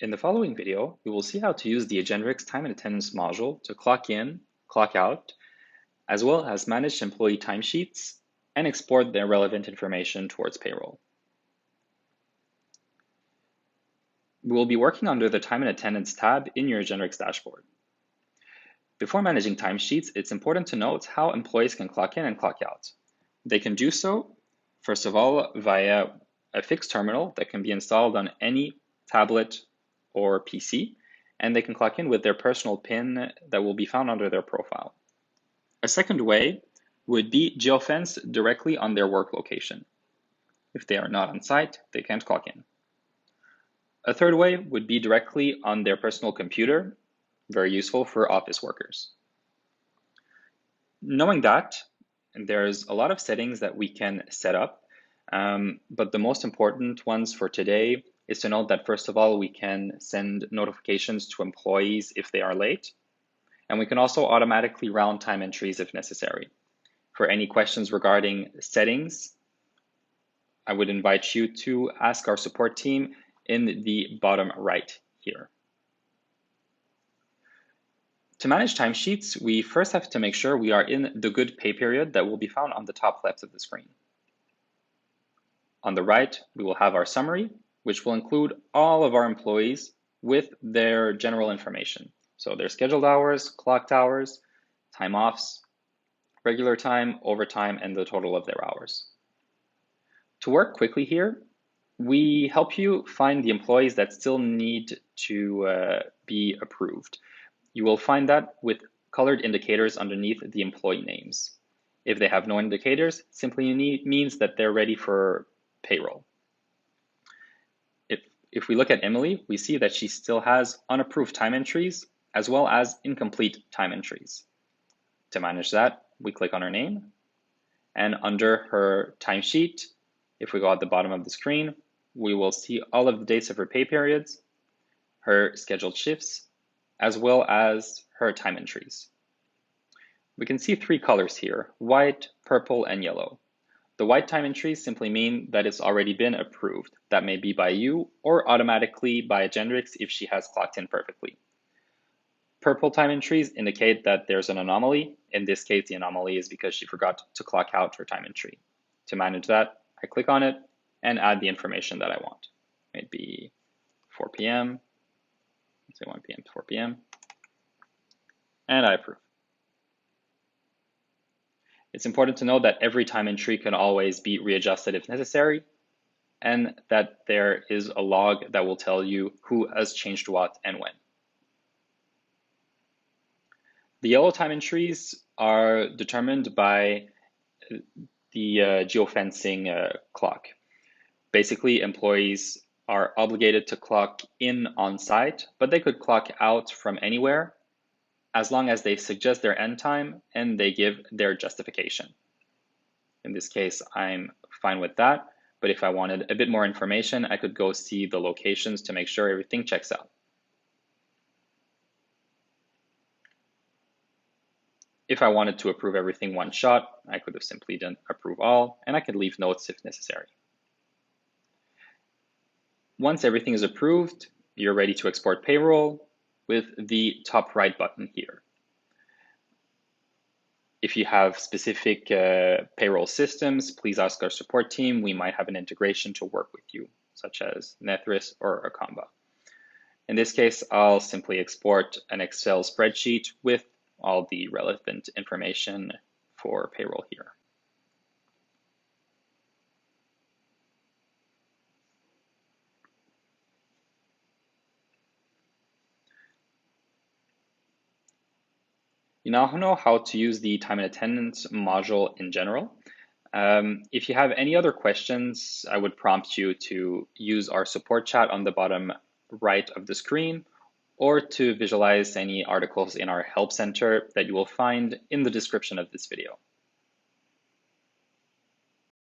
In the following video, we will see how to use the Agendrix time and attendance module to clock in, clock out, as well as manage employee timesheets and export their relevant information towards payroll. We will be working under the time and attendance tab in your Agendrix dashboard. Before managing timesheets, it's important to note how employees can clock in and clock out. They can do so, first of all, via a fixed terminal that can be installed on any tablet or PC, and they can clock in with their personal PIN that will be found under their profile. A second way would be geofenced directly on their work location. If they are not on site, they can't clock in. A third way would be directly on their personal computer, very useful for office workers. Knowing that, there's a lot of settings that we can set up, but the most important ones for today is to note that first of all, we can send notifications to employees if they are late, and we can also automatically round time entries if necessary. For any questions regarding settings, I would invite you to ask our support team in the bottom right here. To manage timesheets, we first have to make sure we are in the good pay period that will be found on the top left of the screen. On the right, we will have our summary, which will include all of our employees with their general information. So their scheduled hours, clocked hours, time offs, regular time, overtime, and the total of their hours. To work quickly here, we help you find the employees that still need to be approved. You will find that with colored indicators underneath the employee names. If they have no indicators, simply means that they're ready for payroll. If we look at Emily, we see that she still has unapproved time entries as well as incomplete time entries. To manage that, we click on her name, and under her timesheet, if we go at the bottom of the screen, we will see all of the dates of her pay periods, her scheduled shifts, as well as her time entries. We can see three colors here: white, purple, and yellow. The white time entries simply mean that it's already been approved. That may be by you or automatically by Agendrix if she has clocked in perfectly. Purple time entries indicate that there's an anomaly. In this case, the anomaly is because she forgot to clock out her time entry. To manage that, I click on it and add the information that I want. Maybe 4 p.m., let's say 1 p.m. to 4 p.m., and I approve. It's important to know that every time entry can always be readjusted if necessary, and that there is a log that will tell you who has changed what and when. The yellow time entries are determined by the geofencing clock. Basically, employees are obligated to clock in on site, but they could clock out from anywhere as long as they suggest their end time and they give their justification. In this case, I'm fine with that, but if I wanted a bit more information, I could go see the locations to make sure everything checks out. If I wanted to approve everything one shot, I could have simply done approve all, and I could leave notes if necessary. Once everything is approved, you're ready to export payroll with the top right button here. If you have specific payroll systems, please ask our support team. We might have an integration to work with you, such as Nethris or Akamba. In this case, I'll simply export an Excel spreadsheet with all the relevant information for payroll here. You now know how to use the time and attendance module in general. If you have any other questions, I would prompt you to use our support chat on the bottom right of the screen, or to visualize any articles in our help center that you will find in the description of this video.